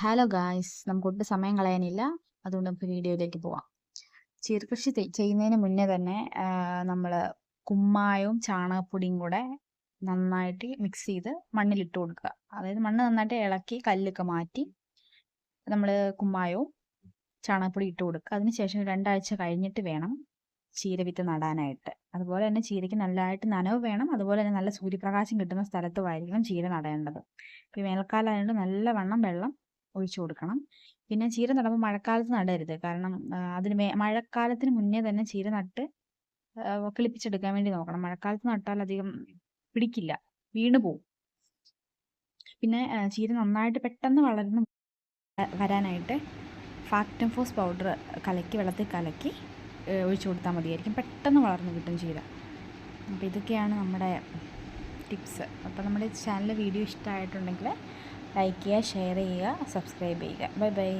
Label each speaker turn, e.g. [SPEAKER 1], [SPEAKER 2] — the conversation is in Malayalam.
[SPEAKER 1] ഹലോ ഗായ്സ്, നമുക്ക് ഒട്ടും സമയം കളയാനില്ല. അതുകൊണ്ട് നമുക്ക് വീഡിയോയിലേക്ക് പോവാം. ചീരകൃഷി ചെയ്യുന്നതിന് മുന്നേ തന്നെ നമ്മൾ കുമ്മായവും ചാണകപ്പൊടിയും കൂടെ നന്നായിട്ട് മിക്സ് ചെയ്ത് മണ്ണിലിട്ട് കൊടുക്കുക. അതായത് മണ്ണ് നന്നായിട്ട് ഇളക്കി കല്ലൊക്കെ മാറ്റി നമ്മൾ കുമ്മായവും ചാണകപ്പൊടി ഇട്ട് കൊടുക്കുക. അതിനുശേഷം 2 ആഴ്ച കഴിഞ്ഞിട്ട് വേണം ചീരവിത്ത് നടാനായിട്ട്. അതുപോലെ തന്നെ ചീരയ്ക്ക് നല്ലതായിട്ട് നനവ് വേണം. അതുപോലെ തന്നെ നല്ല സൂര്യപ്രകാശം കിട്ടുന്ന സ്ഥലത്തുമായിരിക്കണം ചീര നടേണ്ടത്. ഇപ്പോൾ വേനൽക്കാലം ആയതുകൊണ്ട് നല്ലവണ്ണം വെള്ളം ഒഴിച്ചു കൊടുക്കണം. പിന്നെ ചീര നടുമ്പോൾ മഴക്കാലത്ത് നടരുത്. കാരണം മഴക്കാലത്തിന് മുന്നേ തന്നെ ചീര നട്ട് കിളിപ്പിച്ചെടുക്കാൻ വേണ്ടി നോക്കണം. മഴക്കാലത്ത് നട്ടാൽ അധികം പിടിക്കില്ല, വീണു പോവും. പിന്നെ ചീര നന്നായിട്ട് പെട്ടെന്ന് വളർന്ന് വരാനായിട്ട് ഫാക്ടം ഫോസ് പൗഡർ വെള്ളത്തിൽ കലക്കി ഒഴിച്ചു കൊടുത്താൽ മതിയായിരിക്കും. പെട്ടെന്ന് വളർന്ന് കിട്ടും ചീര. അപ്പോൾ ഇതൊക്കെയാണ് നമ്മുടെ ടിപ്സ്. അപ്പോൾ നമ്മുടെ ചാനൽ വീഡിയോ ഇഷ്ടമായിട്ടുണ്ടെങ്കിൽ ലൈക്ക് ചെയ്യുക, ഷെയർ ചെയ്യുക, സബ്സ്ക്രൈബ് ചെയ്യുക. Bye bye.